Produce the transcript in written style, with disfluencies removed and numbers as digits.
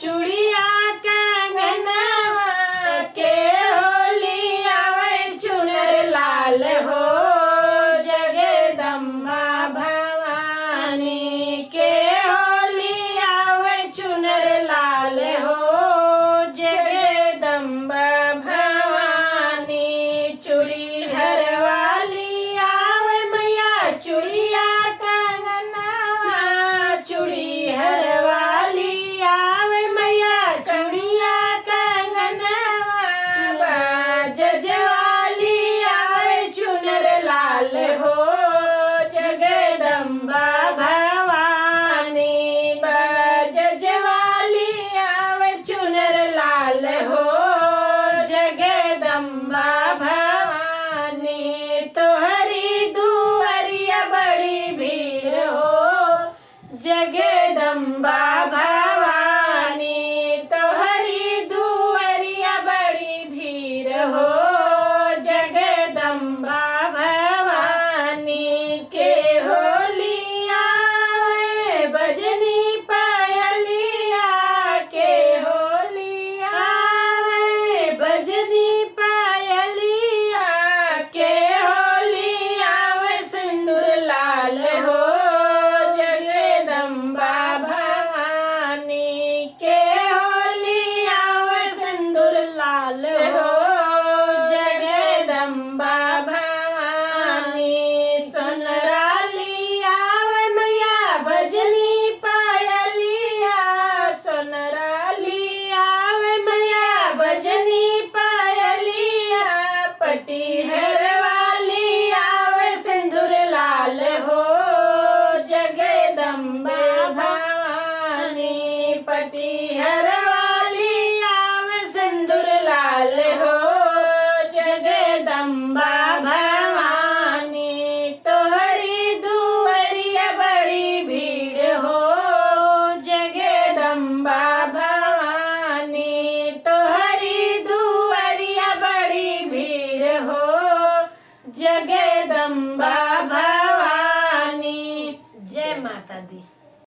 चूड़िया कंगनवा के होली आवे चुनर लाल हो जगदम्बा भवानी के होली आवे चुनर लाल हो जगदम्बा भवानी चूड़ी हर वाली आवे मैया चूड़िया कंगनवा चूड़ी हर वाली आवे मैया चूड़िया कंगनवा जजवाली आवे चुनर लाल हो जगदम्बा भवानी जजवाली आवे चुनर लाल हो जगदम्बा भवानी तोहरी दुआरिया बड़ी भीड़ हो जगदम्बा भवानी तोहरी दुआरिया बड़ी भीड़ हो जगदम्बा भवानी के होली आवे बजनी पायलिया के होली आवे बजनी पायलिया के होली आवे सिंदूर लाल हो जगदम्बा भवानी के होली आवे सिंदूर लाल हो जगदम्बा भवानी सोनराली आवे मैया भजनी पायलिया सोनराली आवे मैया भजनी पायलिया पटीहर वाली आवे सिंदूर लाल हो जगदम्बा भवानी पटीहर वाली आवे सिंदूर लाल हो जगदम्बा भवानी तोहरी दुआरिया बड़ी भीड़ हो जगदम्बा भवानी तोहरी दुआरिया बड़ी भीड़ हो जग